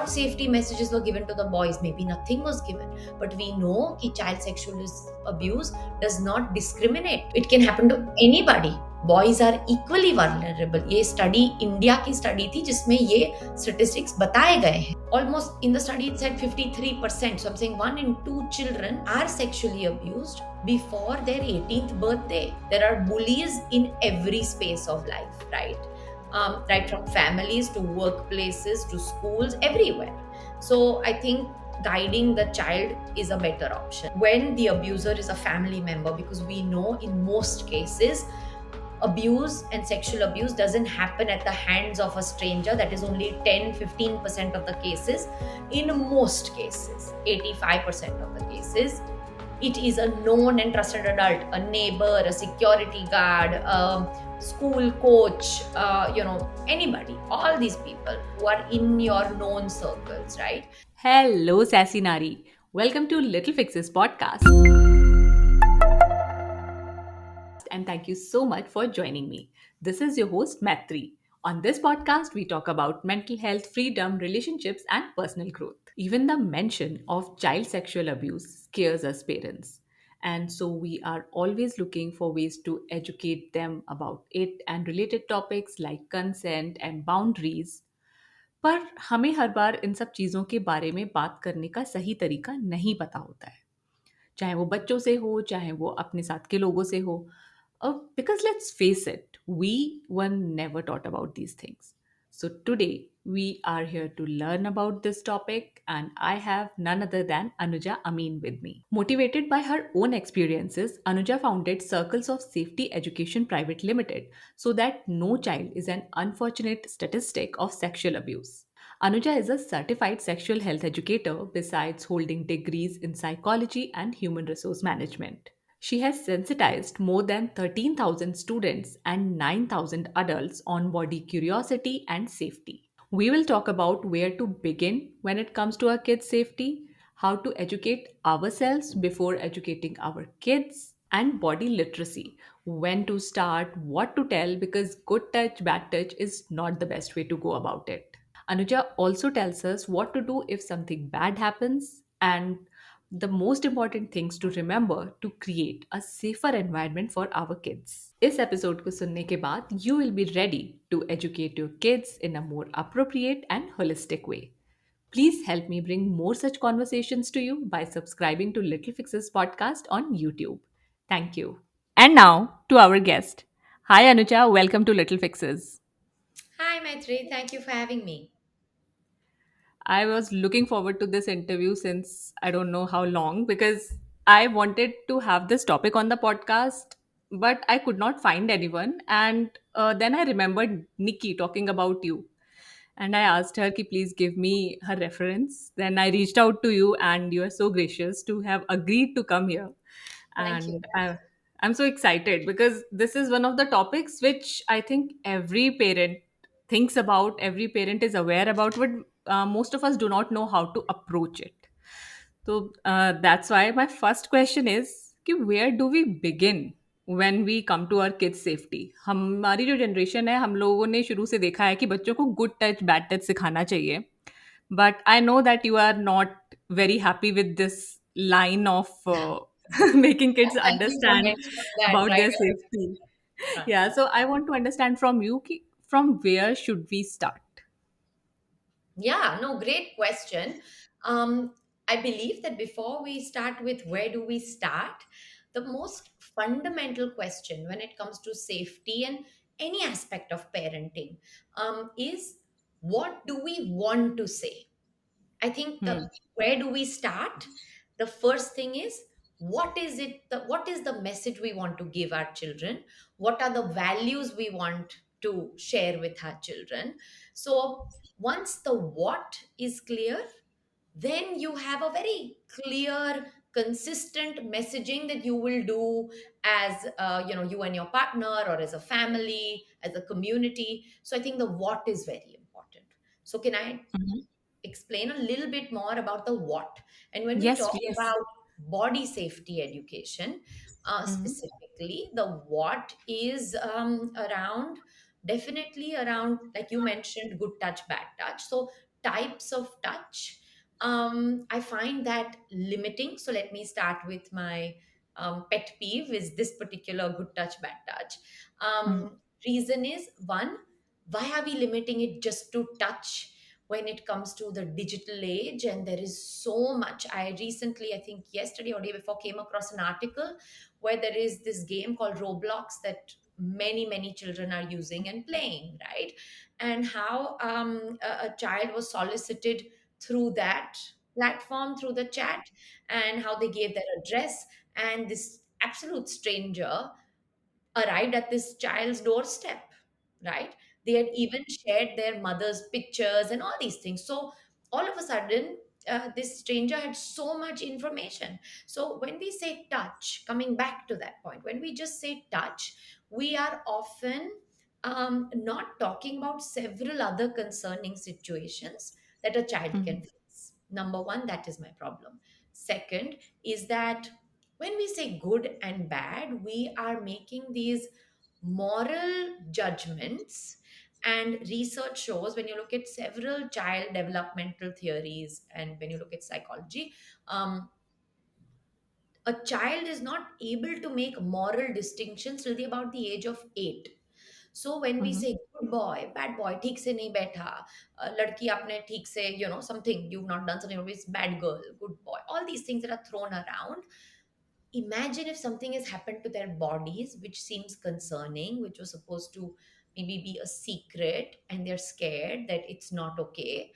what safety messages were given to the boys? Maybe nothing was given. But we know that child sexual abuse does not discriminate. It can happen to anybody. Boys are equally vulnerable. ये study India की study थी जिसमें ये statistics बताए गए हैं. Almost in the study it said 53%. So I'm saying 1 in 2 children are sexually abused before their 18th birthday. There are bullies in every space of life, right? Right from families to workplaces to schools, everywhere. So I think guiding the child is a better option when the abuser is a family member, because we know in most cases abuse and sexual abuse doesn't happen at the hands of a stranger. That is only 10-15% of the cases. In most cases, 85% of the cases, it is a known and trusted adult, a neighbor, a security guard, a school coach, anybody, all these people who are in your known circles, right? Hello, Sassy Nari. Welcome to Little Fixes podcast. And thank you so much for joining me. This is your host, Matri. On this podcast, we talk about mental health, freedom, relationships, and personal growth. Even the mention of child sexual abuse scares us parents. And so we are always looking for ways to educate them about it and related topics like consent and boundaries. पर हमें हर बार इन सब चीज़ों के बारे में बात करने का सही तरीका नहीं पता होता है, चाहे वो बच्चों से हो, चाहे वो अपने साथ के लोगों से हो. Because let's face it, we were never taught about these things. So today we are here to learn about this topic, and I have none other than Anuja Amin with me. Motivated by her own experiences, Anuja founded Circles of Safety Education Private Limited so that no child is an unfortunate statistic of sexual abuse. Anuja is a certified sexual health educator besides holding degrees in psychology and human resource management. She has sensitized more than 13,000 students and 9,000 adults on body curiosity and safety. We will talk about where to begin when it comes to our kids' safety, how to educate ourselves before educating our kids, and body literacy, when to start, what to tell, because good touch, bad touch is not the best way to go about it. Anuja also tells us what to do if something bad happens and the most important things to remember to create a safer environment for our kids. इस episode को सुनने के बाद you will be ready to educate your kids in a more appropriate and holistic way. Please help me bring more such conversations to you by subscribing to Little Fixes podcast on YouTube. Thank you. And now to our guest. Hi Anuja, welcome to Little Fixes. Hi, Maitri. Thank you for having me. I was looking forward to this interview since I don't know how long, because I wanted to have this topic on the podcast, but I could not find anyone. And then I remembered Nikki talking about you. And I asked her, ki, please give me her reference. Then I reached out to you, and you are so gracious to have agreed to come here. Thank you. And I'm so excited because this is one of the topics which I think every parent thinks about, every parent is aware about, but most of us do not know how to approach it. So that's why my first question is कि where do we begin when we come to our kids safety? हमारी जो generation है, हम लोगों ने शुरू से देखा है कि बच्चों को गुड टच बैड टच सिखाना चाहिए. But I know that you are not very happy with this line of making kids Thank you for understand mentioning that about right their away. safety. Huh. Yeah, so I want to understand from you ki, from where should we start? Yeah, no, great question. Um, I believe that before we start with where do we start, the most fundamental question when it comes to safety and any aspect of parenting is what do we want to say? I think the Hmm. where do we start? The first thing is what is the message we want to give our children? What are the values we want to share with our children? So once the what is clear, then you have a very clear consistent messaging that you will do as you and your partner, or as a family, as a community. So I think the what is very important. So can I Mhm. explain a little bit more about the what? And when we Yes, talk yes. about body safety education, Mhm. specifically, the what is around, definitely around, like you mentioned, good touch, bad touch. So types of touch, I find that limiting. So let me start with my pet peeve is this particular good touch, bad touch. Mhm. Reason is one, why are we limiting it just to touch when it comes to the digital age? And there is so much. I recently, I think yesterday or day before, came across an article where there is this game called Roblox that many children are using and playing, right? And how a child was solicited through that platform, through the chat, and how they gave their address, and this absolute stranger arrived at this child's doorstep, right? They had even shared their mother's pictures and all these things. So all of a sudden, this stranger had so much information. So when we say touch, coming back to that point, when we just say touch, we are often not talking about several other concerning situations that a child can Mhm. face. Number one, that is my problem. Second is that when we say good and bad, we are making these moral judgments. And research shows, when you look at several child developmental theories and when you look at psychology, um, a child is not able to make moral distinctions till about the age of 8. So when we Mhm. say good boy, bad boy, ठीक से नहीं बैठा, लड़की आपने ठीक से, something you've not done, something always bad girl, good boy, all these things that are thrown around. Imagine if something has happened to their bodies which seems concerning, which was supposed to maybe be a secret, and they're scared that it's not okay,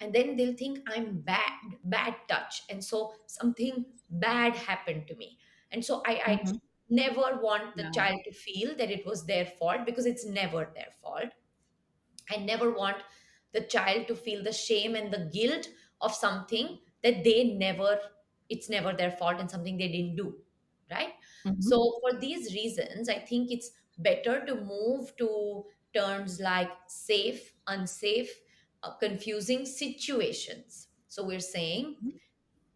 and then they'll think I'm bad touch, and so something bad happened to me. And so I Mhm. never want the Yeah. child to feel that it was their fault, because it's never their fault. I never want the child to feel the shame and the guilt of something that it's never their fault and something they didn't do. Right? Mhm. So, for these reasons, I think it's better to move to terms like safe, unsafe, confusing situations. So, we're saying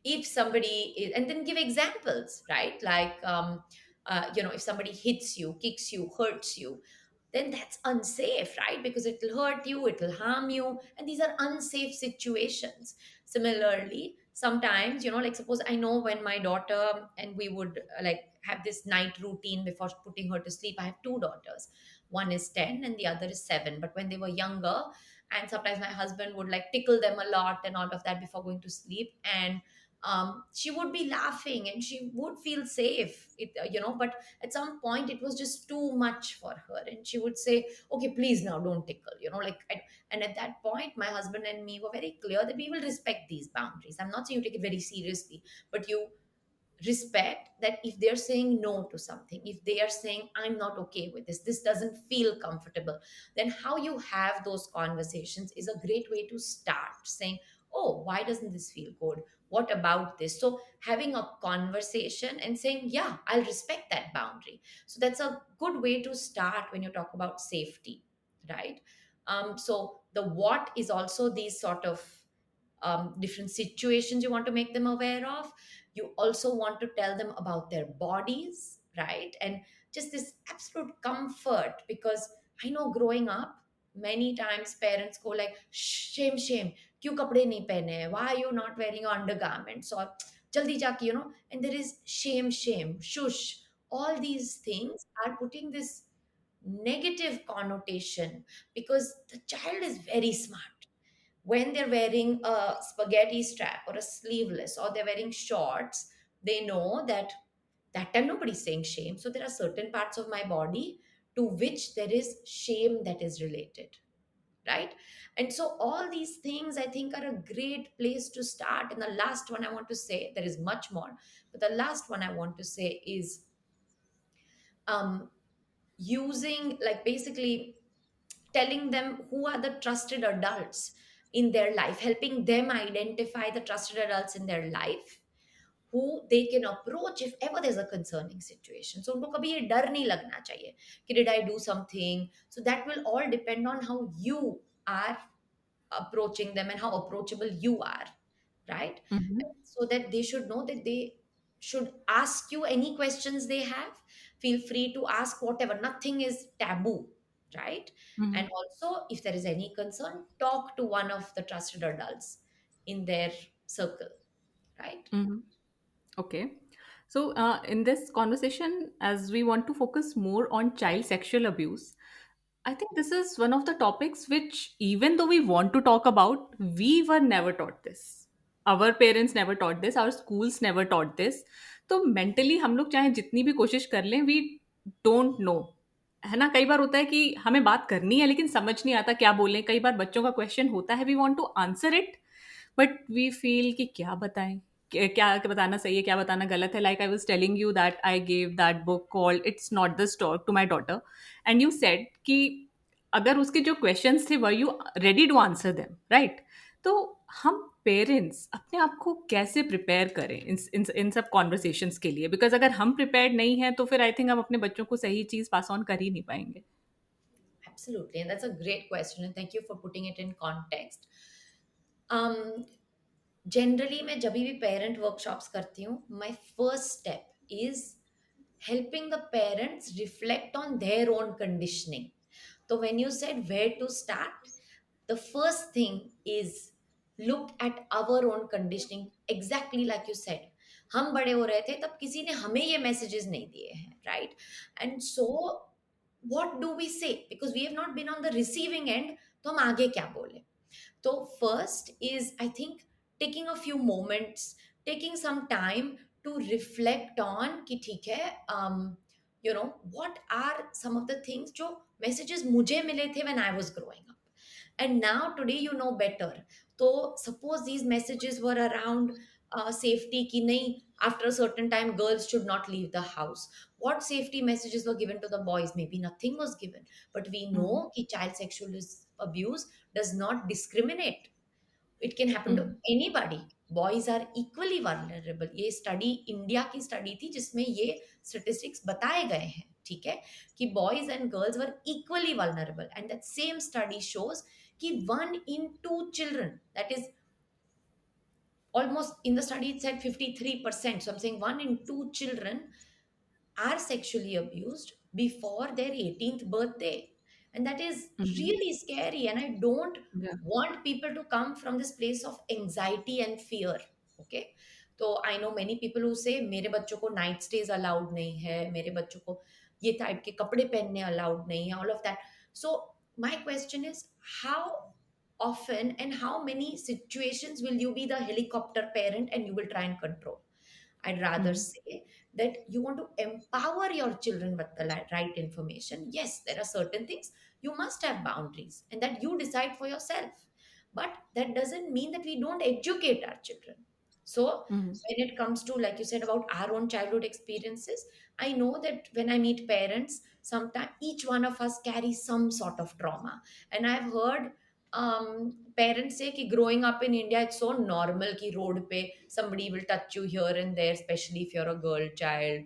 if somebody is, and then give examples, right? Like, if somebody hits you, kicks you, hurts you, then that's unsafe, right? Because it'll hurt you, it'll harm you, and these are unsafe situations. Similarly, sometimes, like suppose I know when my daughter and we would like have this night routine before putting her to sleep. I have two daughters. One is 10 and the other is 7. But when they were younger, and sometimes my husband would like tickle them a lot and all of that before going to sleep. And she would be laughing and she would feel safe, but at some point it was just too much for her, and she would say, okay, please now don't tickle, and at that point my husband and me were very clear that we will respect these boundaries. I'm not saying you take it very seriously, but you respect that if they're saying no to something, if they are saying I'm not okay with this doesn't feel comfortable, then how you have those conversations is a great way to start saying, oh, why doesn't this feel good, what about this? So having a conversation and saying, yeah, I'll respect that boundary. So that's a good way to start when you talk about safety, right? So the what is also these sort of different situations you want to make them aware of. You also want to tell them about their bodies, right? And just this absolute comfort, because I know growing up, many times parents go like, shame, shame, क्यों कपड़े नहीं पहने हैं? Why are you not wearing your undergarments? Or जल्दी जाके, and there is shame, shame, shush. All these things are putting this negative connotation, because the child is very smart. When they're wearing a spaghetti strap or a sleeveless, or they're wearing shorts, they know that that time nobody's saying shame. So there are certain parts of my body to which there is shame that is related, right? And so all these things I think are a great place to start. And the last one I want to say, there is much more, but the last one I want to say is um, using, like, basically telling them who are the trusted adults in their life, helping them identify the trusted adults in their life who they can approach if ever there's a concerning situation. So उनको कभी ये डर नहीं लगना चाहिए कि did I do something. So that will all depend on how you are approaching them and how approachable you are, right? Mhm. So that they should know that they should ask you any questions they have. Feel free to ask whatever, nothing is taboo, right? And Mhm. also, if there is any concern, talk to one of the trusted adults in their circle, right? Mhm. Okay. So, in this conversation, as we want to focus more on child sexual abuse, I think this is one of the topics which, even though we want to talk about, we were never taught this. Our parents never taught this. Our schools never taught this. तो mentally हम लोग चाहे जितनी भी कोशिश कर लें, we don't know, है ना? कई बार होता है कि हमें बात करनी है लेकिन समझ नहीं आता क्या बोलें. कई बार बच्चों का क्वेश्चन होता है, we want to answer it, but we feel कि क्या बताएं, क्या बताना सही है, क्या बताना गलत है. Like I was telling you that I gave that book called it's not the stork to my daughter, and you said कि अगर उसके जो क्वेश्चंस थे, were you ready to answer them, right? तो हम पेरेंट्स अपने आप को कैसे प्रिपेयर करें इन सब कॉन्वर्सेशंस के लिए? बिकॉज अगर हम प्रिपेयर्ड नहीं हैं तो फिर आई थिंक हम अपने बच्चों को सही चीज़ पास ऑन कर ही नहीं पाएंगे. Absolutely, and that's a great question, and thank you for putting it in context. um Generally, मैं जब भी पेरेंट वर्कशॉप्स करती हूँ, my first step is helping the parents reflect on their own conditioning. So when you said where to start, the first thing is look at our own conditioning. Exactly like you said, हम बड़े हो रहे थे तब किसी ने हमें ये मैसेजेस नहीं दिए हैं, right? And so what do we say, because we have not been on the receiving end, तो हम आगे क्या बोले? So first is, I think, taking a few moments, taking some time to reflect on कि ठीक है, what are some of the things जो messages मुझे मिले थे when I was growing up, and now today you know better. So suppose these messages were around safety कि नहीं, after a certain time girls should not leave the house. What safety messages were given to the boys? Maybe nothing was given, but we Mhm. know कि child sexual abuse does not discriminate. It can happen to Mhm. anybody. Boys are equally vulnerable. ये study India की study थी जिसमें ये statistics बताए गए हैं, ठीक है, कि boys and girls were equally vulnerable, and that same study shows कि 1 in 2 children, that is almost, in the study it said 53%, so I'm saying 1 in 2 children are sexually abused before their 18th birthday. And that is Mhm. really scary. And I don't Yeah. want people to come from this place of anxiety and fear. Okay. So I know many people who say मेरे बच्चों को night stage allowed नहीं है, मेरे बच्चों को ये type के कपड़े पहनने अलाउड नहीं है, all of that. So my question is, how often and how many situations will you be the helicopter parent and you will try and control? I'd rather Mhm. say that you want to empower your children with the right information. Yes, there are certain things you must have boundaries and that you decide for yourself. But that doesn't mean that we don't educate our children. So, Mhm. when it comes to, like you said, about our own childhood experiences, I know that when I meet parents, sometimes each one of us carries some sort of trauma. And I've heard parents say कि growing up in India, it's so normal कि road पे somebody will touch you here and there, especially if you're a girl child.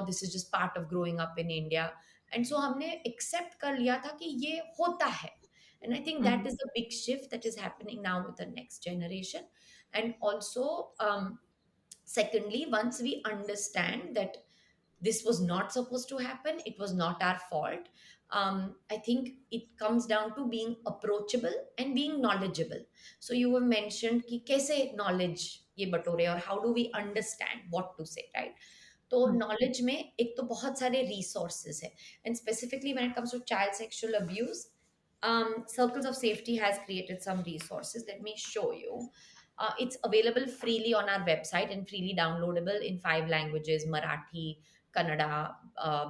This is just part of growing up in India. And so हमने accept कर लिया था कि ये होता है. And I think that Mhm. is a big shift that is happening now with the next generation. And also, secondly, once we understand that this was not supposed to happen, it was not our fault, I think it comes down to being approachable and being knowledgeable. So you have mentioned कि कैसे knowledge ये बटोरे, और how do we understand what to say, right? तो Mhm. Knowledge में एक तो बहुत सारे रिसोर्सेज है, and specifically when it comes to child sexual abuse, circles of safety has created some resources. Let me show you. It's available freely on our website and freely downloadable in 5 languages: Marathi, Kannada,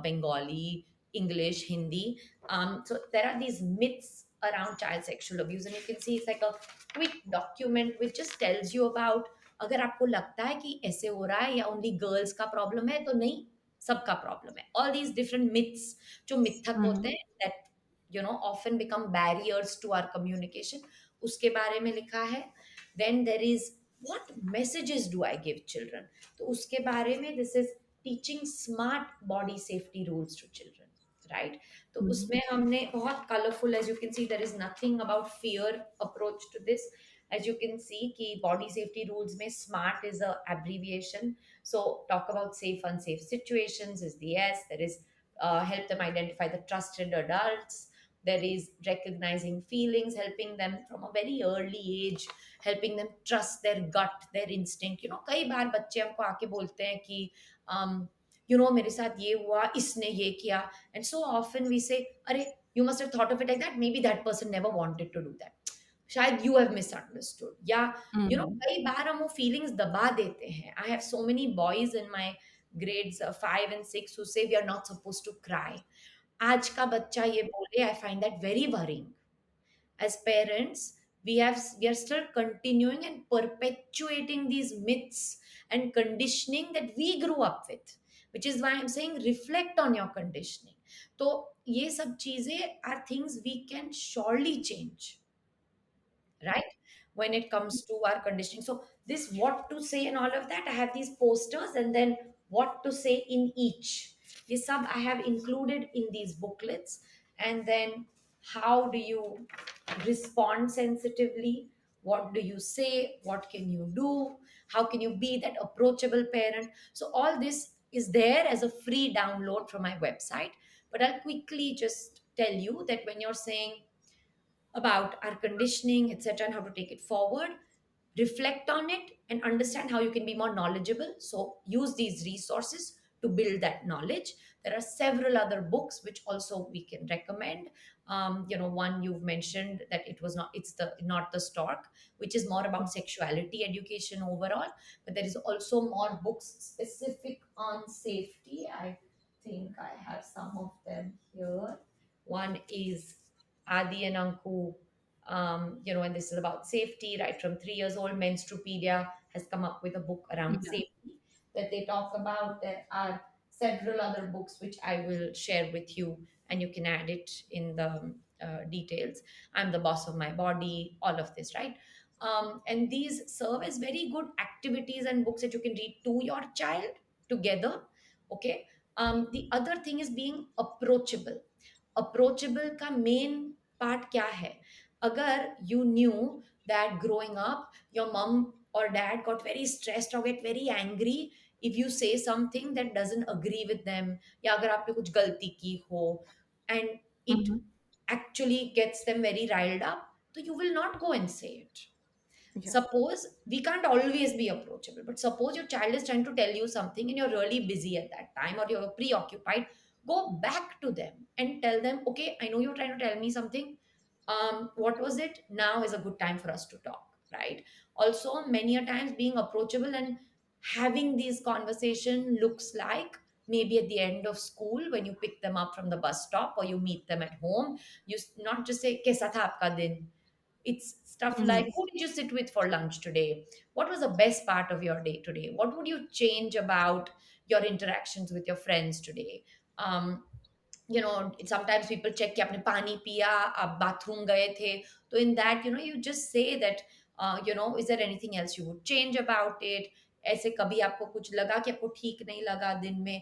Bengali, English, Hindi. So there are these myths around child sexual abuse, and you can see it's like a quick document which just tells you about, अगर आपको लगता है कि ऐसे हो रहा है या ओनली गर्ल्स का प्रॉब्लम है, तो नहीं, सबका प्रॉब्लम है. ऑल दीज डिफरेंट मिथ्स जो मिथक होते Mhm. हैं, that often become barriers to our communication, उसके बारे में लिखा है. Then there is, what messages do I give children, तो उसके बारे में, this is teaching smart body safety rules to children, right? तो Mhm. उसमें हमने बहुत colourful, as you can see, there is nothing about fear approach to this. As you can see कि body safety rules में smart is a abbreviation. So talk about safe unsafe situations is the S. There is help them identify the trusted adults, there is recognizing feelings, helping them from a very early age, helping them trust their gut, their instinct. कई बार बच्चे हमको आके बोलते हैं कि मेरे साथ ये हुआ, इसने ये किया, and so often we say, अरे you must have thought of it like that, maybe that person never wanted to do that, शायद you have misunderstood, या Mhm. कई बार हम वो फीलिंग्स दबा देते हैं. I have so many boys in my grades 5 and 6 who say we are not supposed to cry. आज का बच्चा ये बोले, I find that very worrying. As parents, we are still continuing and perpetuating these myths and conditioning that we grew up with, which is why I'm saying reflect on your conditioning. तो ये सब चीजें are things we can surely change, right, when it comes to our conditioning. So this what to say and all of that, I have these posters, and then what to say in each, this sub I have included in these booklets. And then how do you respond sensitively, what do you say, what can you do, how can you be that approachable parent. So all this is there as a free download from my website. But I'll quickly just tell you that when you're saying about our conditioning, etc., and how to take it forward. Reflect on it and understand how you can be more knowledgeable. So, use these resources to build that knowledge. There are several other books which also we can recommend. One you've mentioned that it was not, it's the not the stork, which is more about sexuality education overall. But there is also more books specific on safety. I think I have some of them here. One is Adi and Anku, and this is about safety, right from 3 years old. Menstrupedia has come up with a book around Yeah. safety that they talk about. There are several other books which I will share with you, and you can add it in the details. I'm the boss of my body, all of this, right? And these serve as very good activities and books that you can read to your child together. Okay. The other thing is being approachable. Approachable का main part क्या है. अगर you knew that growing up your मम or dad got very stressed or get very angry if you say something that doesn't agree with them, या अगर आपने कुछ गलती की हो, and it Mhm. actually gets them very riled up, so you will not go and say it. Yeah. Suppose we can't always be approachable, but suppose your child is trying to tell you something and you're really busy at that time or you're preoccupied, go back to them and tell them, okay, I know you're trying to tell me something. What was it? Now is a good time for us to talk, right? Also, many a times being approachable and having these conversation looks like maybe at the end of school when you pick them up from the bus stop or you meet them at home. Not just say, "Kaisa tha aapka din?" It's stuff like, Mhm. who did you sit with for lunch today? What was the best part of your day today? What would you change about your interactions with your friends today? Um, sometimes people check कि आपने पानी पिया, आप bathroom गए थे. तो in that, you just say that, is there anything else you would change about it? ऐसे कभी आपको कुछ लगा कि आपको ठीक नहीं लगा दिन में?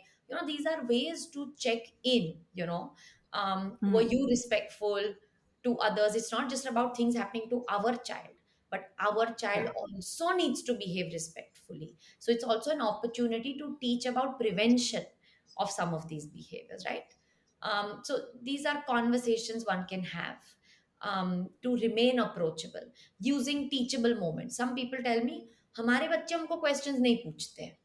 These are ways to check in, were Mhm. you respectful to others? It's not just about things happening to our child, but our child Yeah. also needs to behave respectfully. So it's also an opportunity to teach about prevention of some of these behaviors, right? So these are conversations one can have to remain approachable using teachable moments. Some people tell me, हमारे बच्चे हमको questions नहीं पूछते हैं.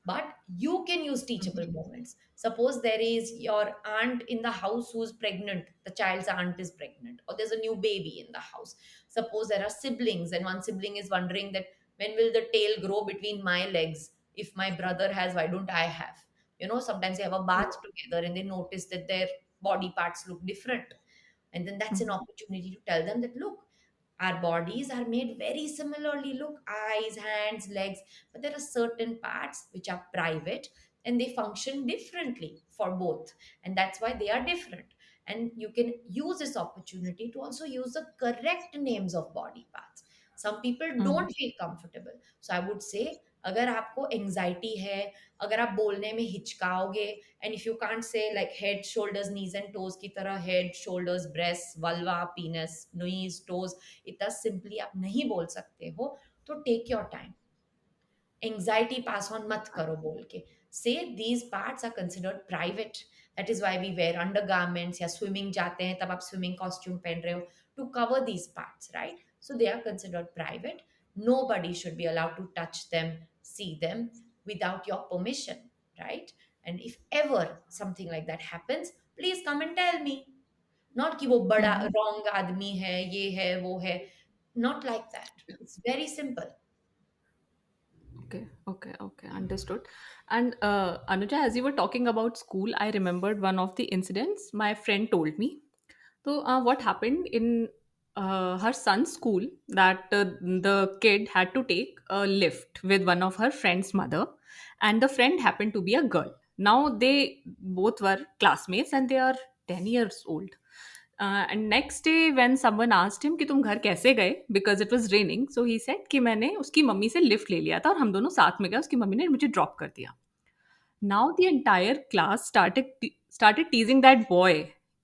But you can use teachable Mhm. moments. Suppose there is your aunt in the house who's pregnant, the child's aunt is pregnant, or there's a new baby in the house. Suppose there are siblings, and one sibling is wondering that when will the tail grow between my legs? If my brother has, why don't I have? Sometimes they have a Yeah. bath together and they notice that their body parts look different. And then that's an Mhm. opportunity to tell them that, look, our bodies are made very similarly. Look, eyes, hands, legs, but there are certain parts which are private and they function differently for both. And that's why they are different. And you can use this opportunity to also use the correct names of body parts. Some people Mhm. don't feel comfortable. So I would say, अगर आपको anxiety है, अगर आप बोलने में हिचकाओगे, and if you can't say like head shoulders knees and toes की तरह head shoulders breast vulva penis knees toes इतना सिंपली आप नहीं बोल सकते हो, तो take your time. Anxiety pass on मत करो बोल के. Say these parts are considered private. That is why we wear undergarments, या swimming जाते हैं तब आप swimming costume पहन रहे हो, to cover these parts, right? So they are considered private. Nobody should be allowed to touch them, see them without your permission, right? And if ever something like that happens, please come and tell me. Not कि वो बड़ा Mhm. wrong आदमी है, ये है, वो है. Not like that. It's very simple. Okay, okay, okay, understood. And Anuja, as you were talking about school, I remembered one of the incidents my friend told me. So, what happened in her son's school, that the kid had to take a lift with one of her friend's mother, and the friend happened to be a girl. Now, they both were classmates and they are 10 years old. And next day, when someone asked him कि तुम घर कैसे गए, because it was raining, so he said कि मैंने उसकी mummy से lift ले लिया था और हम दोनों साथ में गए, उसकी मम्मी ने मुझे ड्रॉप कर दिया. Now the entire class started teasing that boy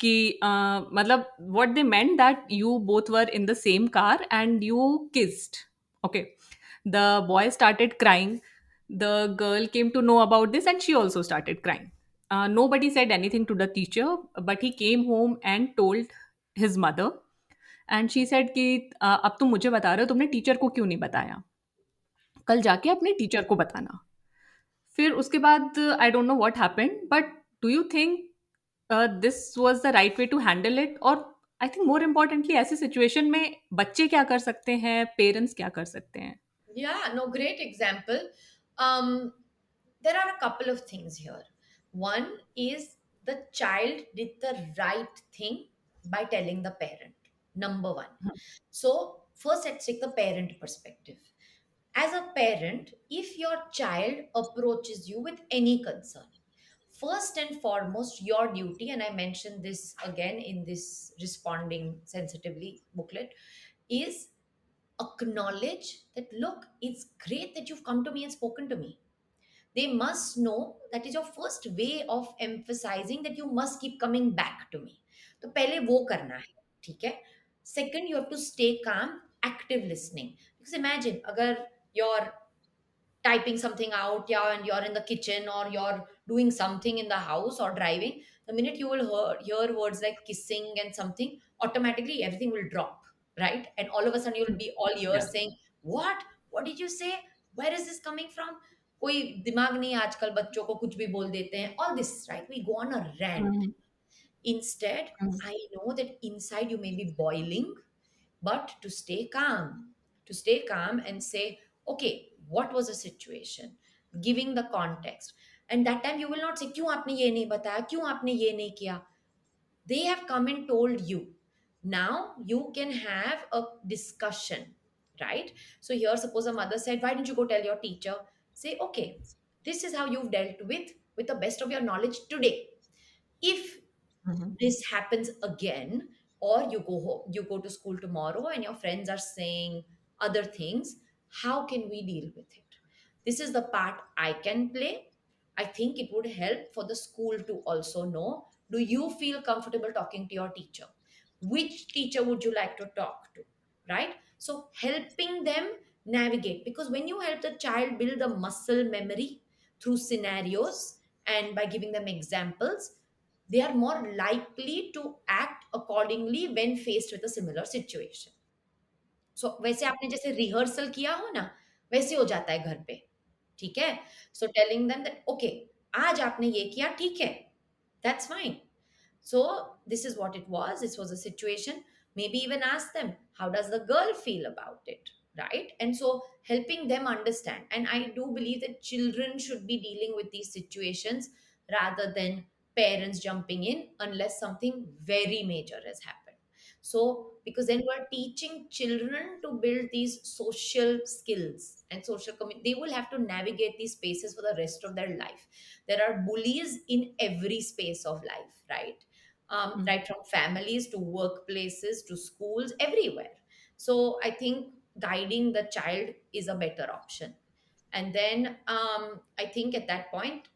कि मतलब what they meant that you both were in the same car and you kissed. Okay, the boy started crying. The girl came to know about this and she also started crying. Nobody said anything to the teacher, but he came home and told his mother. And she said कि अब तुम मुझे बता रहे हो, तुमने teacher को क्यों नहीं बताया? कल जाके अपने टीचर को बताना. फिर उसके बाद I don't know what happened, but do you think this was the right way to handle it? और आई थिंक मोर इम्पोर्टेंटली ऐसी सिचुएशन में बच्चे क्या कर सकते हैं, पेरेंट्स क्या कर सकते हैं? Yeah, no, great example. Um, there are a couple of things here. One is the child did the right thing by telling the parent. Number one. So, first, let's take the parent perspective. As a parent, if your child approaches you with any concern, first and foremost, your duty, and I mentioned this again in this responding sensitively booklet, is acknowledge that look, it's great that you've come to me and spoken to me. They must know that is your first way of emphasizing that you must keep coming back to me. तो पहले वो करना है, ठीक है? Second, you have to stay calm, active listening. Because imagine अगर your typing something out, yeah, and you're in the kitchen or you're doing something in the house or driving, the minute you will hear words like kissing and something, automatically everything will drop, right? And all of a sudden you'll be all Yeah. ears saying, what did you say? Where is this coming from? कोई दिमाग नहीं है, आजकल बच्चों को कुछ भी बोल देते हैं. All this, right? We go on a rant. Mhm. Instead, I know that inside you may be boiling, but to stay calm and say, okay, what was the situation? Giving the context. And that time you will not say, क्यों आपने ये नहीं बताया, क्यों आपने ये नहीं किया? They have come and told you. Now you can have a discussion, right? So here, suppose a mother said, why didn't you go tell your teacher? Say, okay, this is how you've dealt with the best of your knowledge today. If Mhm. this happens again, or you go home, you go to school tomorrow and your friends are saying other things, how can we deal with it? This is the part I can play. I think it would help for the school to also know, do you feel comfortable talking to your teacher? Which teacher would you like to talk to? Right? So helping them navigate, because when you help the child build the muscle memory through scenarios and by giving them examples, they are more likely to act accordingly when faced with a similar situation. सो वैसे आपने जैसे rehearsal किया हो ना, वैसे हो जाता है घर पे, ठीक है? सो टेलिंग देम दैट ओके, आज आपने ये किया, ठीक है, that's fine. So this is what it was. This was a situation. Maybe even ask them, how does the girl feel about it? Right? And so helping them understand. And I do believe that children should be dealing with these situations rather than parents jumping in unless something very major has happened. So, because then we're teaching children to build these social skills and social community, they will have to navigate these spaces for the rest of their life. There are bullies in every space of life, right? Mhm. Right from families to workplaces to schools, everywhere. So I think guiding the child is a better option. And then I think at that point,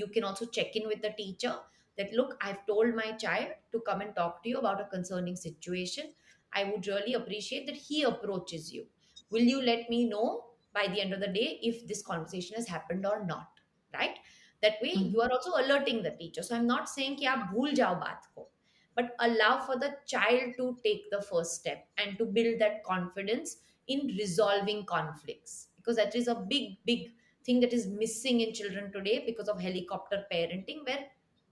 you can also check in with the teacher that, look, I've told my child to come and talk to you about a concerning situation. I would really appreciate that he approaches you. Will you let me know by the end of the day if this conversation has happened or not? Right? That way Mhm. you are also alerting the teacher. So I'm not saying कि आप भूल जाओ बात को, but allow for the child to take the first step and to build that confidence in resolving conflicts, because that is a big thing that is missing in children today because of helicopter parenting, where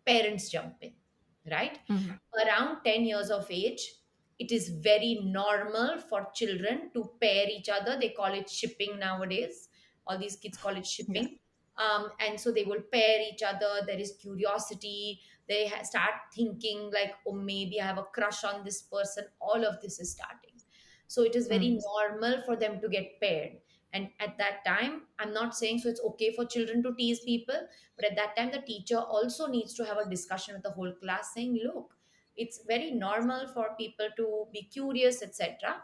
parents jump in, right? Mhm. Around 10 years of age, it is very normal for children to pair each other. They call it shipping nowadays. All these kids call it Yeah. shipping. And so they will pair each other. There is curiosity. They start thinking like, oh, maybe I have a crush on this person. All of this is starting. So it is very Mhm. normal for them to get paired. And at that time, I'm not saying so it's okay for children to tease people, but at that time, the teacher also needs to have a discussion with the whole class saying, look, it's very normal for people to be curious, etc.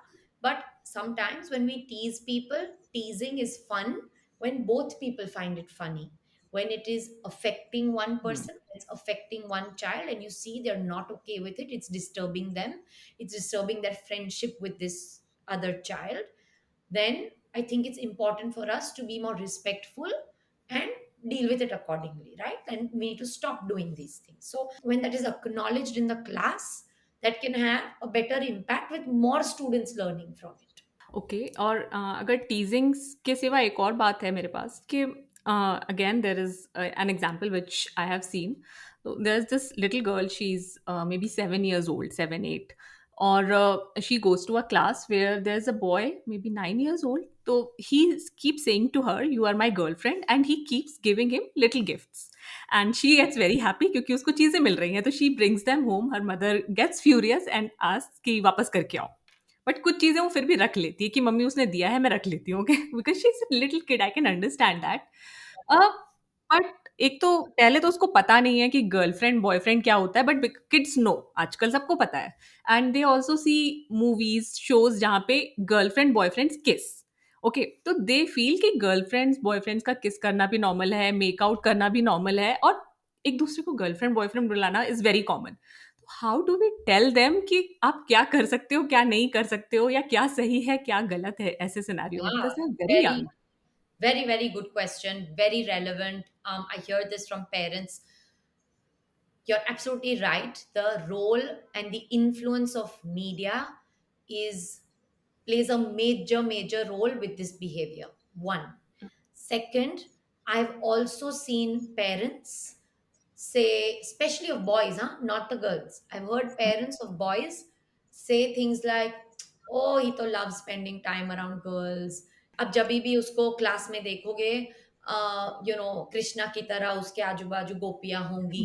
But sometimes when we tease people, teasing is fun when both people find it funny. When it is affecting one Mhm. person, it's affecting one child, and you see they're not okay with it, it's disturbing them, it's disturbing their friendship with this other child, then I think it's important for us to be more respectful and deal with it accordingly, right? And we need to stop doing these things. So when that is acknowledged in the class, that can have a better impact with more students learning from it. Okay और अगर टीजिंग्स के सिवा एक और बात है मेरे पास कि again there is an example which I have seen there is this little girl she is may be 7 years old 7 8 और she goes to a class where there is a boy may be 9 years old तो he keep saying to her you are my girl friend and he keeps giving him little gifts and she gets very happy क्योंकि उसको चीज़ें मिल रही हैं तो she brings them home her mother gets furious and asks कि वापस करके आओ बट कुछ चीज़ें वो फिर भी रख लेती है कि मम्मी उसने दिया है मैं रख लेती हूँ okay because she is a little kid I can understand that a, but एक तो पहले तो उसको पता नहीं है कि गर्लफ्रेंड बॉयफ्रेंड क्या होता है बट किड्स नो आजकल सबको पता है and they also C movies shows जहाँ पे गर्लफ्रेंड बॉयफ्रेंड्स किस ओके तो दे फील कि गर्लफ्रेंड्स बॉयफ्रेंड्स का किस करना भी नॉर्मल है मेक आउट करना भी नॉर्मल है और एक दूसरे को गर्लफ्रेंड बॉयफ्रेंड बुलाना is very common how do we tell them कि आप क्या कर सकते हो क्या नहीं कर सकते हो या क्या सही है क्या गलत है ऐसे सिनेरियो में Yeah, because they are very very, young very good question. Very relevant. I hear this from parents. You're absolutely right. The role and the influence of media is plays a major role with this behavior. One. Second, I've also seen parents say, especially of boys, huh? Not the girls. I've heard parents of boys say things like, oh, he to loves spending time around girls. अब जब भी उसको class में देखोगे, कृष्णा की तरह उसके आजू बाजू गोपियां होंगी.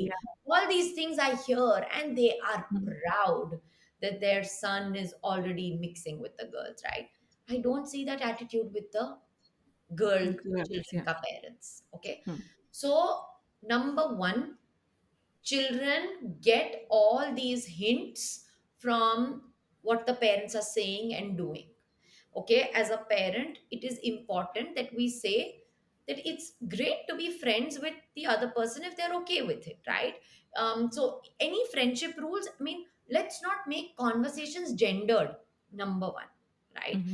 All these things I hear, and they are proud that their son is already mixing with the girls, right? I don't see that attitude with the girl children या ka parents. Okay. So, number one, children get all these hints from what the parents are saying and doing. Okay, as a parent, it is important that we say that it's great to be friends with the other person if they're okay with it, right? So any friendship rules, I mean, let's not make conversations gendered, number one, right?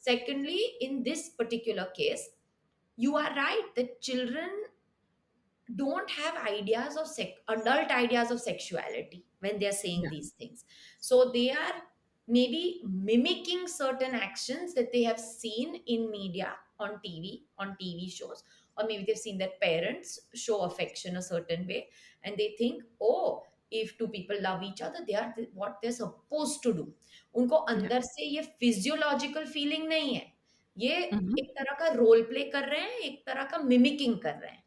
Secondly, in this particular case, you are right that children don't have ideas of adult ideas of sexuality when they're saying या these things. So they are maybe mimicking certain actions that they have seen in media, on TV shows, or maybe they've seen their parents show affection a certain way, and they think, oh, if two people love each other, they are what they're supposed to do. उनको या अंदर से ये physiological feeling नहीं है, ये एक तरह का रोल प्ले कर रहे हैं, एक तरह का मिमिकिंग कर रहे हैं.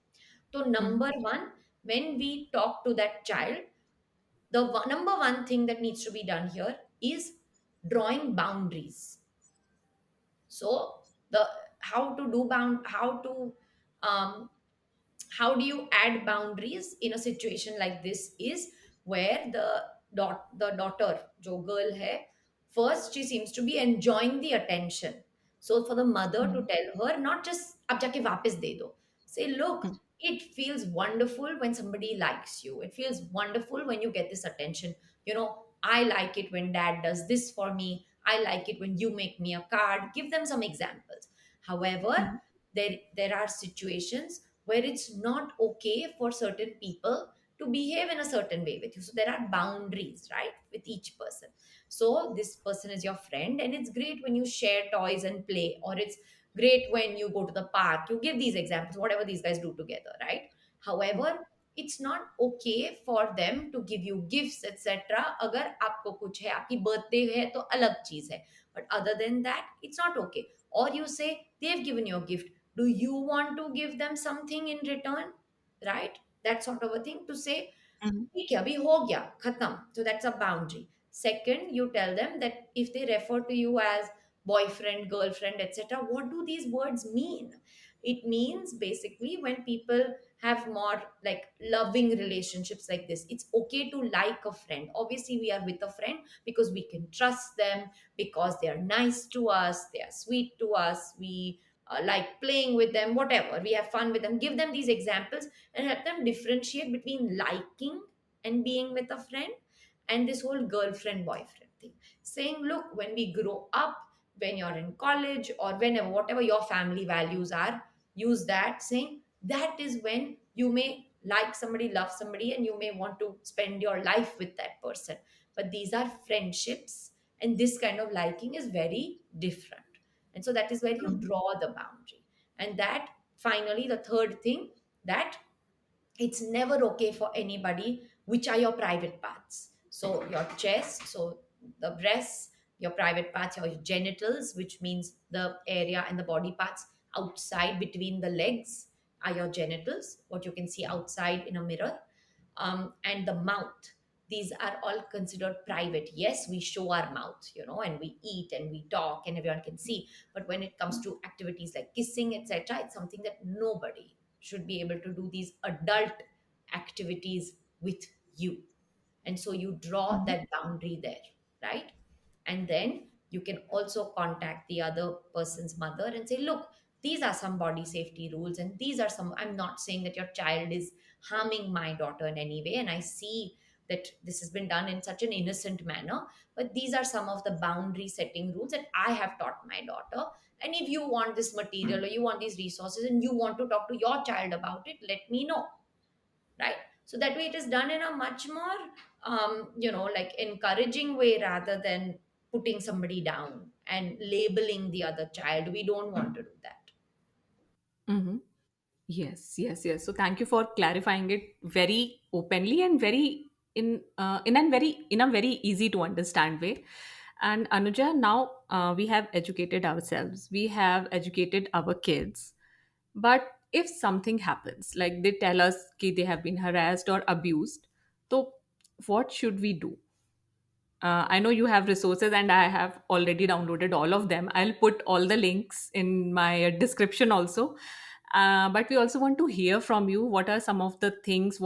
So, number one, when we talk to that child, the number one thing that needs to be done here is drawing boundaries. So, the how to do um, how do you add boundaries in a situation like this is where the daughter जो girl है, first she seems to be enjoying the attention. So for the mother to tell her, not just अब जाके वापस दे दो, say, look, it feels wonderful when somebody likes you, it feels wonderful when you get this attention. I like it when dad does this for me, I like it when you make me a card. Give them some examples. However, there are situations where it's not okay for certain people to behave in a certain way with you. So there are boundaries, right, with each person. So this person is your friend, and it's great when you share toys and play, or it's great when you go to the park. You give these examples, whatever these guys do together, right? However, it's not okay for them to give you gifts, etc. अगर आपको कुछ है, आपकी birthday है तो अलग चीज है, but other than that it's not okay. Or you say they've given you a gift, do you want to give them something in return, right? That sort of a thing, to say Mhm. ठीक है अभी हो गया खत्म. So that's a boundary. Second, you tell them that if they refer to you as boyfriend, girlfriend, etc., what do these words mean? It means basically when people have more like loving relationships like this, it's okay to like a friend. Obviously we are with a friend because we can trust them, because they are nice to us, they are sweet to us, we like playing with them, whatever, we have fun with them. Give them these examples and help them differentiate between liking and being with a friend, and this whole girlfriend boyfriend thing. Saying, look, when we grow up, when you're in college or whenever, whatever your family values are, use that. Saying that is when you may like somebody, love somebody, and you may want to spend your life with that person. But these are friendships, and this kind of liking is very different. And so that is where you Mhm. draw the boundary. And that, finally, the third thing, that it's never okay for anybody, which are your private parts. So your chest, so the breasts, your private parts, your genitals, which means the area and the body parts outside between the legs, are your genitals, what you can see outside in a mirror. And the mouth, these are all considered private. Yes, we show our mouth, and we eat and we talk and everyone can see, but when it comes to activities like kissing, etc., it's something that nobody should be able to do these adult activities with you. And so you draw Mhm. that boundary there, right? And then you can also contact the other person's mother and say, look, these are some body safety rules, and these are some, I'm not saying that your child is harming my daughter in any way, and I see that this has been done in such an innocent manner, but these are some of the boundary setting rules that I have taught my daughter. And if you want this material or you want these resources and you want to talk to your child about it, let me know, right? So that way it is done in a much more like encouraging way, rather than putting somebody down and labeling the other child. We don't want to do that. Mhm. Yes, yes, yes. So thank you for clarifying it very openly and very in a very easy to understand way. And Anuja, now we have educated ourselves, we have educated our kids, but if something happens, like they tell us that they have been harassed or abused, so what should we do? I know you have resources, and I have already downloaded all of them. I'll put all the links in my description also. But we also want to hear from you. What are some of the things?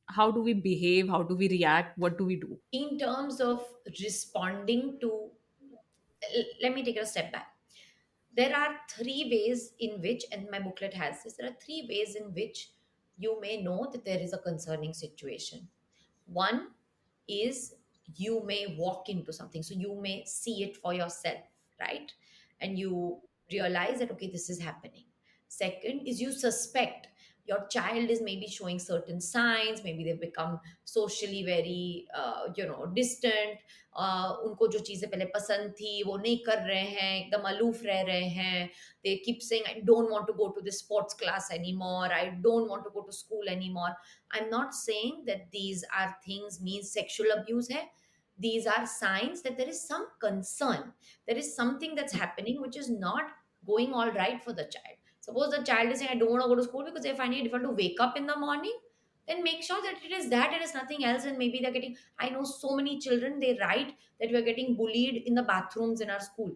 How do we behave? How do we react? What do we do? In terms of responding to, let me take a step back. There are three ways in which, and my booklet has this, there are three ways in which you may know that there is a concerning situation. One is, you may walk into something, so you may see it for yourself, right? And you realize that, okay, this is happening. Second is, you suspect your child is maybe showing certain signs, maybe they've become socially very distant, उनको जो चीज़ें पहले पसंद थी वो नहीं कर रहे हैं, एकदम अलूफ रह रहे हैं. They keep saying, I don't want to go to this sports class anymore, I don't want to go to school anymore. I'm not saying that these are things means sexual abuse hai. These are signs that there is some concern, there is something that's happening which is not going all right for the child. Suppose the child is saying, I don't want to go to school because they find it difficult to wake up in the morning, then make sure that it is that, it is nothing else. And maybe they're getting, I know so many children, they write that we're getting bullied in the bathrooms in our school,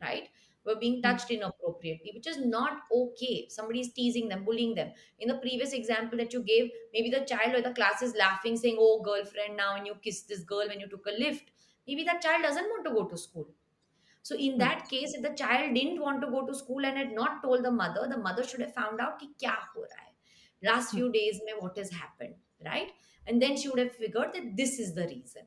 right? We're being touched inappropriately, which is not okay. Somebody is teasing them, bullying them. In the previous example that you gave, maybe the child or the class is laughing, saying, oh, girlfriend now, and you kissed this girl when you took a lift. Maybe that child doesn't want to go to school. So in Hmm. that case, if the child didn't want to go to school and had not told the mother should have found out कि क्या हो रहा है, last Hmm. few days में what has happened, right? And then she would have figured that this is the reason.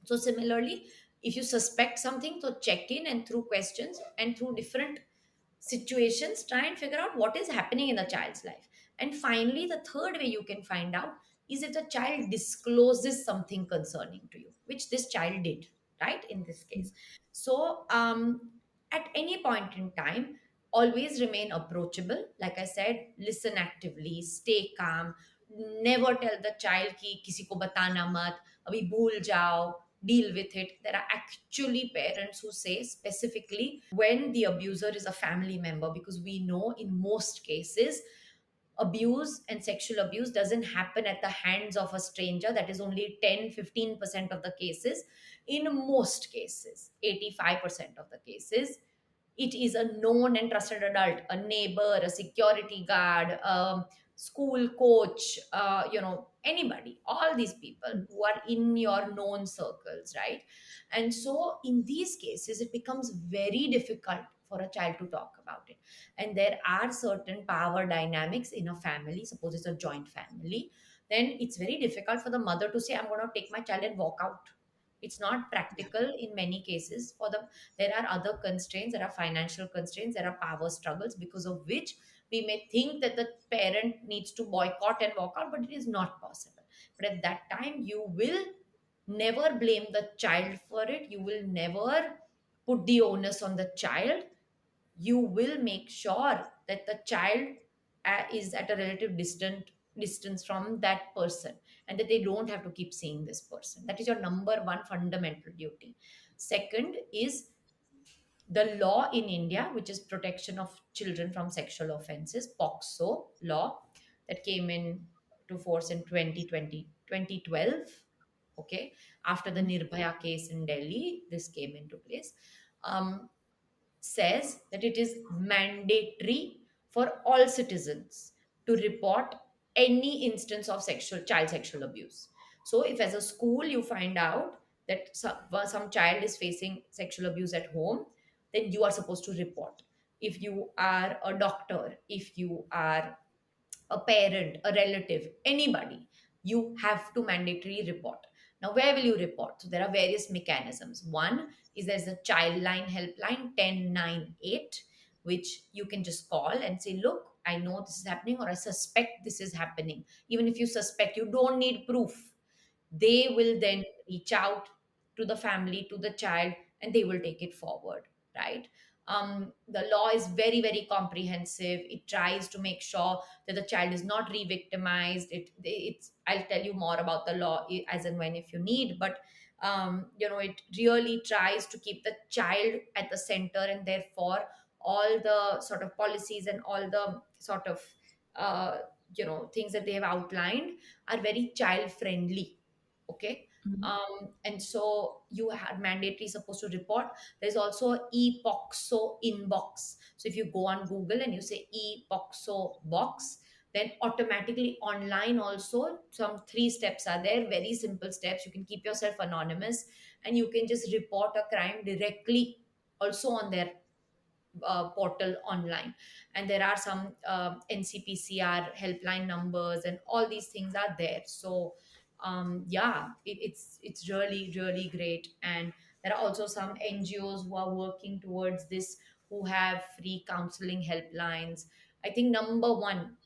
So similarly, if you suspect something, so check in, and through questions and through different situations, try and figure out what is happening in the child's life. And finally, the third way you can find out is if the child discloses something concerning to you, which this child did, right? In this case. So, at any point in time, always remain approachable. Like I said, listen actively, stay calm. Never tell the child कि किसी को बताना मत, अभी भूल जाओ, deal with it. There are actually parents who say specifically when the abuser is a family member, because we know in most cases abuse and sexual abuse doesn't happen at the hands of a stranger. That is only 10-15% of the cases. In most cases, 85% of the cases, it is a known and trusted adult, a neighbor, a security guard, a school coach, anybody, all these people who are in your known circles, right? And so in these cases it becomes very difficult for a child to talk about it. And there are certain power dynamics in a family. Suppose it's a joint family, then it's very difficult for the mother to say, I'm going to take my child and walk out. It's not practical in many cases. For the There are other constraints, there are financial constraints, there are power struggles, because of which we may think that the parent needs to boycott and walk out, but it is not possible. But at that time, you will never blame the child for it. You will never put the onus on the child. You will make sure that the child is at a relative distance from that person, and that they don't have to keep seeing this person. That is your number one fundamental duty. Second is the law in India, which is Protection of Children from Sexual Offences, POXO law, that came in to force in 2012. Okay, after the Nirbhaya case in Delhi, this came into place. Um, Says that it is mandatory for all citizens to report any instance of child sexual abuse. So if as a school you find out that some child is facing sexual abuse at home, then you are supposed to report. If you are a doctor, if you are a parent, a relative, anybody, you have to mandatorily report. Now, where will you report? So, there are various mechanisms. One is there's a child line helpline 1098, which you can just call and say, look, I know this is happening, or I suspect this is happening. Even if you suspect, you don't need proof. They will then reach out to the family, to the child, and they will take it forward, right? The law is very, very comprehensive. It tries to make sure that the child is not re-victimized. It's I'll tell you more about the law as and when if you need, but it really tries to keep the child at the center, and therefore all the sort of policies and all the sort of uh, things that they have outlined are very child friendly. Okay. Mhm. And so you are mandatory supposed to report. There's also a epoxo inbox. So if you go on Google and you say epoxo box, then automatically online also some three steps are there, very simple steps. You can keep yourself anonymous, and you can just report a crime directly also on their portal online. And there are some ncpcr helpline numbers, and all these things are there. So yeah, it's really, really great. And there are also some ngos who are working towards this, who have free counseling helplines. I think number one,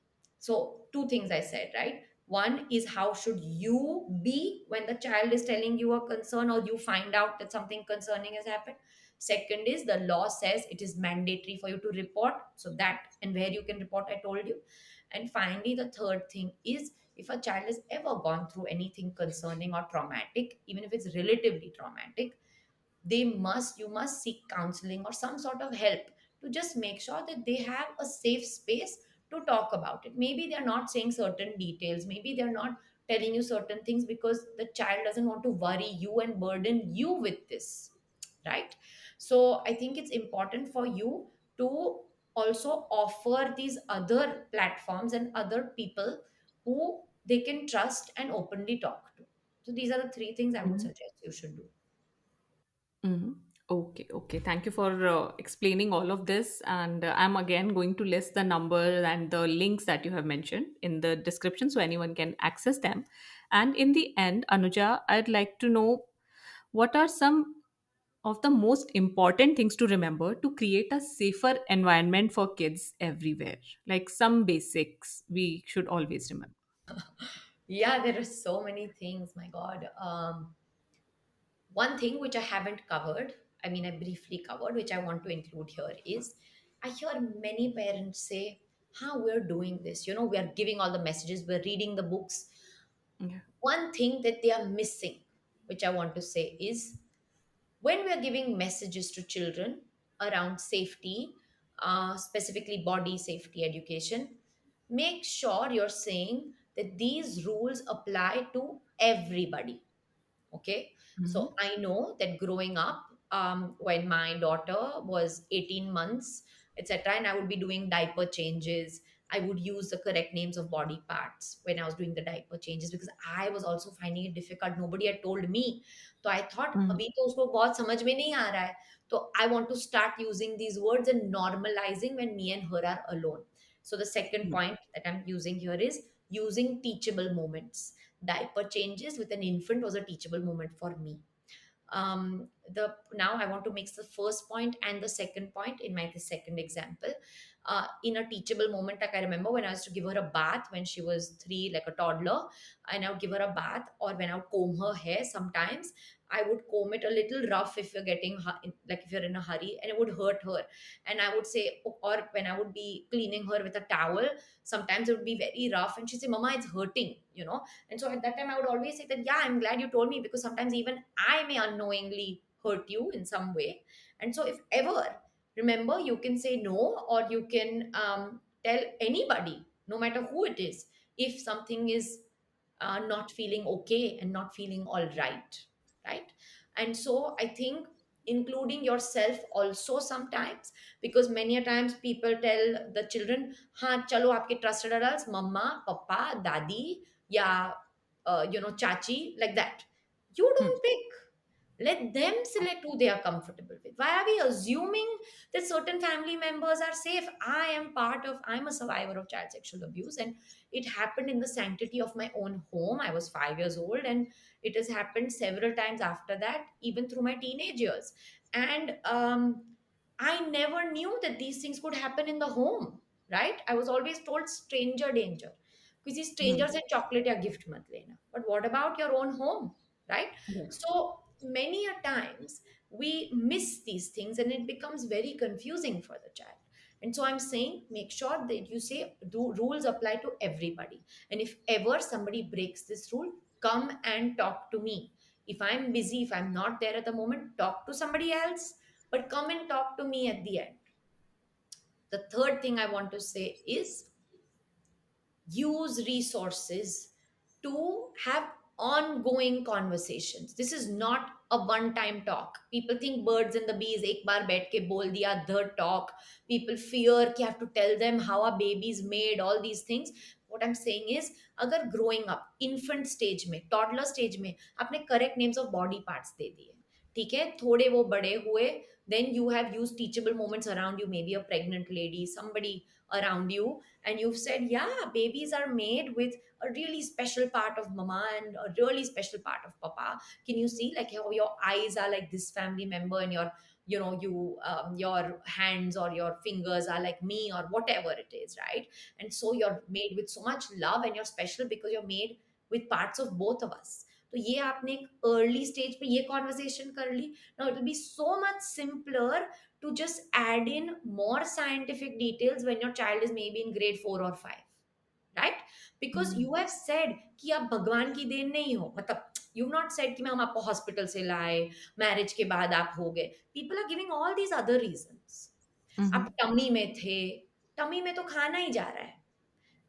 so two things I said, right? One is how should you be when the child is telling you a concern, or you find out that something concerning has happened. Second is the law says it is mandatory for you to report. So that, and where you can report, I told you. And finally, the third thing is, if a child has ever gone through anything concerning or traumatic, even if it's relatively traumatic, you must seek counseling or some sort of help, to just make sure that they have a safe space to talk about it. Maybe they're not saying certain details, maybe they're not telling you certain things because the child doesn't want to worry you and burden you with this, right? So I think it's important for you to also offer these other platforms and other people who they can trust and openly talk to. So these are the three things I would Mhm. suggest you should do. Mhm. Okay, okay. Thank you for explaining all of this. And I'm again going to list the number and the links that you have mentioned in the description so anyone can access them. And in the end, Anuja, I'd like to know what are some of the most important things to remember to create a safer environment for kids everywhere? Like some basics we should always remember. Yeah, there are so many things, my God. One thing which I haven't covered, I mean, I briefly covered, which I want to include here is I hear many parents say, how we're doing this. We are giving all the messages, we're reading the books. Yeah. One thing that they are missing, which I want to say, is when we are giving messages to children around safety, specifically body safety education, make sure you're saying that these rules apply to everybody. Okay, so Mhm. I know that growing up, when my daughter was 18 months, etc., and I would be doing diaper changes, I would use the correct names of body parts when I was doing the diaper changes, because I was also finding it difficult. Nobody had told me. So I thought Mhm. अभी तो उसको बहुत समझ में नहीं आ रहा है. So I want to start using these words and normalizing when me and her are alone. So the second Yeah. point that I'm using here is using teachable moments. Diaper changes with an infant was a teachable moment for me. The Now I want to mix the first point and the second point in my second example. In a teachable moment, like I remember when I used to give her a bath when she was 3, like a toddler, and I would give her a bath, or when I would comb her hair. Sometimes I would comb it a little rough if you're like if you're in a hurry, and it would hurt her. And I would say, or when I would be cleaning her with a towel, sometimes it would be very rough, and she'd say, "Mama, it's hurting." And so at that time, I would always say that, yeah, I'm glad you told me, because sometimes even I may unknowingly hurt you in some way. And so, if ever, remember, you can say no, or you can tell anybody, no matter who it is, if something is not feeling okay and not feeling all right. Right. And so, I think including yourself also sometimes, because many a times people tell the children, हाँ चलो आपके trusted adults, mama, papa, dadi, yeah, chachi, like that. You Hmm. don't pick. Let them select who they are comfortable with. Why are we assuming that certain family members are safe? I'm a survivor of child sexual abuse, and it happened in the sanctity of my own home. I was 5 years old, and it has happened several times after that, even through my teenage years. And I never knew that these things could happen in the home, right? I was always told stranger danger. किसी Hmm. stranger से chocolate या gift मत लेना. But what about your own home, right? Yeah. So many a times we miss these things, and it becomes very confusing for the child. And so I'm saying, make sure that you say rules apply to everybody. And if ever somebody breaks this rule, come and talk to me. If I'm busy, if I'm not there at the moment, talk to somebody else, but come and talk to me at the end. The third thing I want to say is use resources to have ongoing conversations. This is not a one time talk. People think birds and the bees, ek baar baith ke bol diya, the talk. People fear कि have to tell them how a baby is made, all these things. What I'm saying is, अगर growing up, infant stage में, toddler stage में, आपने correct names of body parts दे दिए, ठीक है, थोड़े वो बड़े हुए, then you have used teachable moments around you, maybe a pregnant lady, somebody around you, and you've said, yeah, babies are made with a really special part of mama and a really special part of papa. Can you see like how your eyes are like this family member, and your hands or your fingers are like me, or whatever it is, right? And so you're made with so much love, and you're special because you're made with parts of both of us. तो ये आपने एक early stage पे ये conversation कर ली. Now it will be so much simpler to just add in more scientific details when your child is maybe in grade 4 or 5, right? Because Hmm. you have said कि आप भगवान की then नहीं हो, मतलब you've not said कि मैं हम आपको हॉस्पिटल से लाए, मैरिज के बाद आप हो गए. People are giving all these other reasons. आप Mhm. टमी में थे, टमी में तो खाना ही जा रहा है.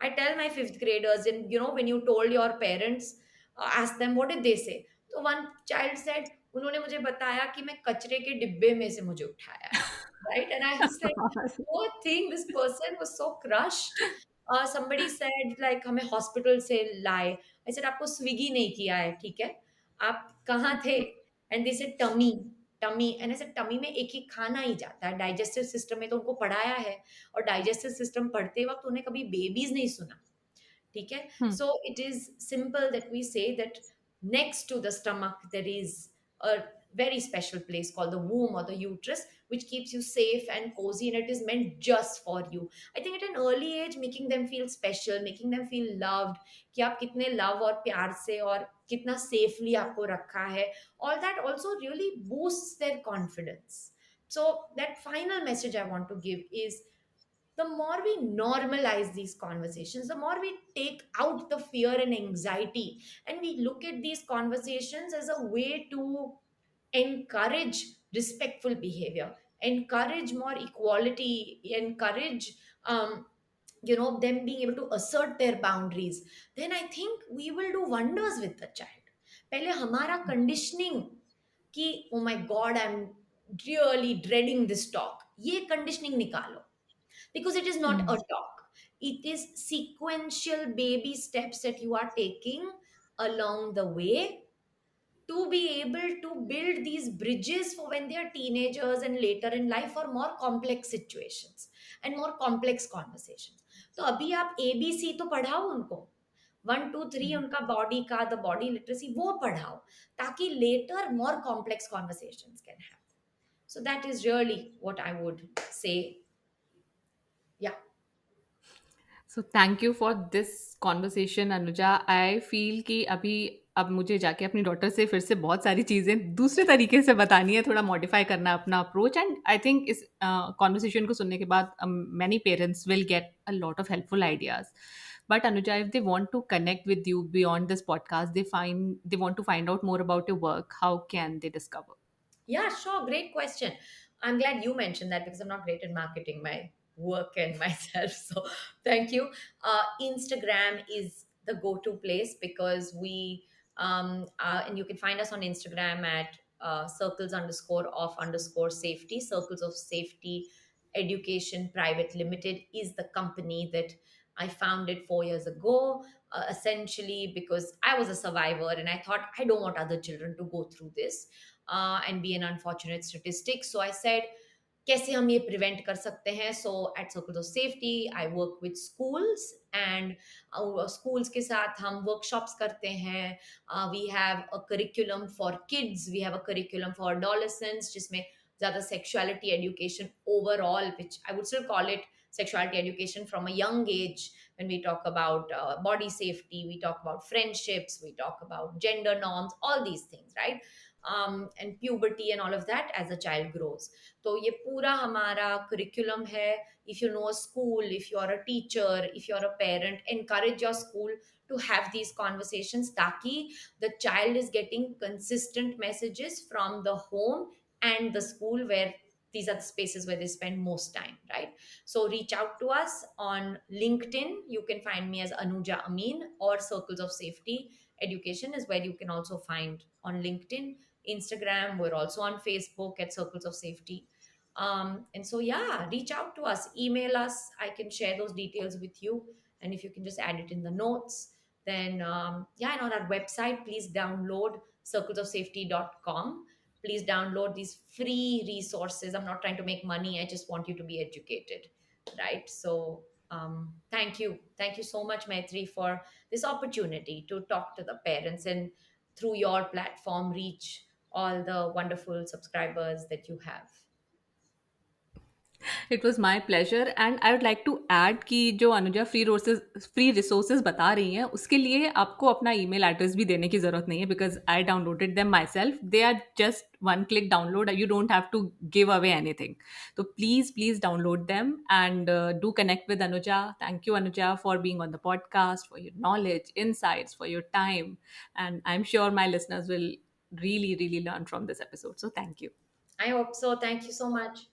I tell my fifth graders, and when you told your parents, ask them what did they say. तो one child said, उन्होंने मुझे बताया कि मैं कचरे के डिब्बे में से मुझे उठाया है. Right? And I was like, poor thing, this person was so crushed. Somebody said like हमें हॉस्पिटल से लाए. I said आपको स्विगी नहीं किया है, ठीक है, आप कहाँ थे? And they said tummy. Tummy. And ऐसे टमी में एक ही खाना ही जाता है, डाइजेस्टिव सिस्टम में तो उनको पढ़ाया है, और डाइजेस्टिव सिस्टम पढ़ते वक्त उन्हें कभी बेबीज नहीं सुना. ठीक है. Hmm. So it is simple that we say that next to the stomach there is a very special place called the womb or the uterus, which keeps you safe and cozy, and it is meant just for you. I think at an early age, making them feel special, making them feel loved, कि आप कितने love और प्यार से और कितना safely आपको रखा है, all that also really boosts their confidence. So that final message I want to give is, the more we normalize these conversations, the more we take out the fear and anxiety, and we look at these conversations as a way to encourage respectful behavior, encourage more equality, encourage them being able to assert their boundaries, then I think we will do wonders with the child. पहले हमारा conditioning कि oh my God I am really dreading this talk, ये conditioning निकालो, because it is not a talk, it is sequential baby steps that you are taking along the way to be able to build these bridges for when they are teenagers and later in life for more complex situations and more complex conversations. तो अभी आप ABC तो पढ़ाओ उनको, 1 2 3 उनका body का the body literacy वो पढ़ाओ, ताकि later more complex conversations can have. So that is really what I would say. Yeah. So thank you for this conversation Anuja. I feel कि अभी अब मुझे जाके अपनी डॉटर से फिर से बहुत सारी चीज़ें दूसरे तरीके से बतानी है, थोड़ा मॉडिफाई करना है अपना अप्रोच। एंड आई थिंक इस कॉन्वर्सेशन को सुनने के बाद many parents will get a lot of helpful ideas. But Anuja, if they want to connect with you beyond this podcast, they want to find out more about your work, how can they discover? Yeah, sure. Great question. I'm glad you mentioned that because I'm not great at marketing my work and myself. So thank you. Instagram is the go-to place because and you can find us on Instagram at circles underscore of underscore safety. Circles of Safety Education Private Limited is the company that I founded 4 years ago, essentially because I was a survivor and I thought I don't want other children to go through this and be an unfortunate statistic. So I said, कैसे हम ये prevent कर सकते हैं. So at circles of safety I work with schools and schools के साथ हम workshops करते हैं. We have a curriculum for kids, we have a curriculum for adolescents जिसमें ज़्यादा sexuality education overall, which I would still call it sexuality education from a young age. When we talk about body safety, we talk about friendships, we talk about gender norms, all these things, right? And puberty and all of that as a child grows. तो ये पूरा हमारा curriculum है. If you know a school, if you are a teacher, if you are a parent, encourage your school to have these conversations ताकि the child is getting consistent messages from the home and the school, where these are the spaces where they spend most time, right? So reach out to us on LinkedIn. You can find me as Anuja Amin, or Circles of Safety Education is where you can also find on LinkedIn. Instagram, we're also on Facebook at Circles of Safety. And so, yeah, reach out to us, email us. I can share those details with you. And if you can just add it in the notes, then, yeah, and on our website, please download circlesofsafety.com. Please download these free resources. I'm not trying to make money, I just want you to be educated, right? So, thank you. Thank you so much, Maitri, for this opportunity to talk to the parents and through your platform reach all the wonderful subscribers that you have. It was my pleasure. And I would like to add कि जो Anuja free resources बता रही हैं, उसके लिए आपको अपना email address भी देने की ज़रूरत नहीं है, because I downloaded them myself. They are just one click download, you don't have to give away anything. तो please download them and do connect with Anuja. Thank you Anuja for being on the podcast, for your knowledge, insights, for your time. And I'm sure my listeners will really, really learn from this episode. So thank you. I hope so. Thank you so much.